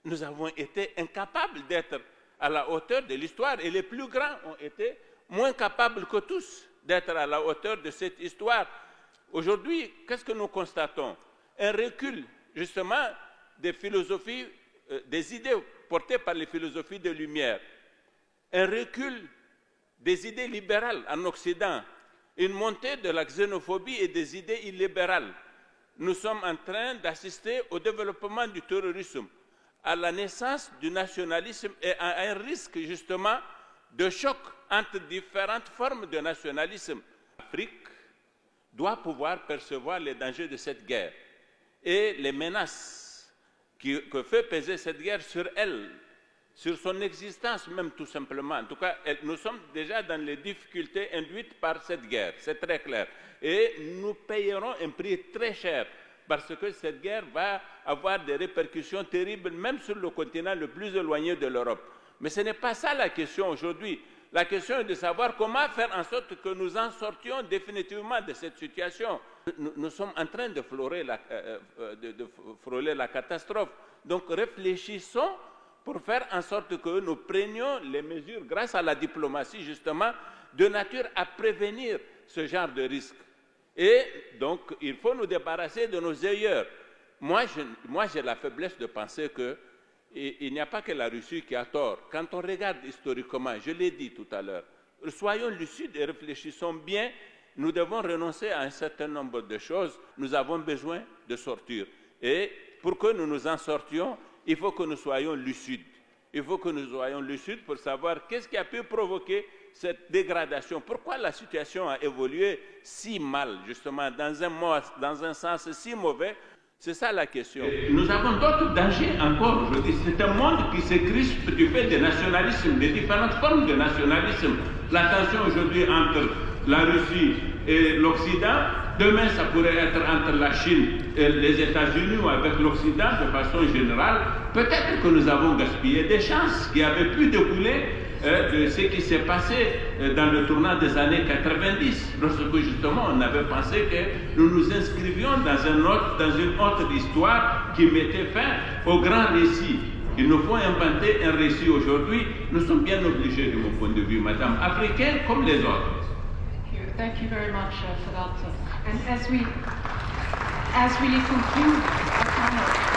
nous avons été incapables d'être à la hauteur de l'histoire et les plus grands ont été moins capables que tous d'être à la hauteur de cette histoire. Aujourd'hui, qu'est-ce que nous constatons? Un recul, justement, des philosophies, des idées portées par les philosophies de Lumière. Un recul des idées libérales en Occident. Une montée de la xénophobie et des idées illibérales. Nous sommes en train d'assister au développement du terrorisme, à la naissance du nationalisme et à un risque, justement, de choc entre différentes formes de nationalisme. L'Afrique doit pouvoir percevoir les dangers de cette guerre et les menaces que fait peser cette guerre sur elle, sur son existence même tout simplement. En tout cas, nous sommes déjà dans les difficultés induites par cette guerre, c'est très clair. Et nous payerons un prix très cher parce que cette guerre va avoir des répercussions terribles même sur le continent le plus éloigné de l'Europe. Mais ce n'est pas ça la question aujourd'hui. La question est de savoir comment faire en sorte que nous en sortions définitivement de cette situation. Nous sommes en train de frôler la catastrophe. Donc réfléchissons pour faire en sorte que nous prenions les mesures, grâce à la diplomatie justement, de nature à prévenir ce genre de risque. Et donc, il faut nous débarrasser de nos ailleurs. Moi, j'ai la faiblesse de penser qu'il n'y a pas que la Russie qui a tort. Quand on regarde historiquement, je l'ai dit tout à l'heure, soyons lucides et réfléchissons bien. Nous devons renoncer à un certain nombre de choses. Nous avons besoin de sortir. Et pour que nous nous en sortions, il faut que nous soyons lucides. Il faut que nous soyons lucides pour savoir qu'est-ce qui a pu provoquer cette dégradation. Pourquoi la situation a évolué si mal, justement, dans un sens si mauvais? C'est ça la question. Nous avons d'autres dangers encore aujourd'hui. C'est un monde qui se crispe du fait des nationalismes, des différentes formes de nationalisme. La tension aujourd'hui entre la Russie et l'Occident, demain ça pourrait être entre la Chine et les États-Unis ou avec l'Occident de façon générale. Peut-être que nous avons gaspillé des chances qui avaient pu découler de ce qui s'est passé dans le tournant des années 90, lorsque justement on avait pensé que nous nous inscrivions dans une autre histoire qui mettait fin au grand récit. Il nous faut inventer un récit aujourd'hui. Nous sommes bien obligés, de mon point de vue, madame, africains comme les autres. Thank you very much for that. And as we conclude our panel,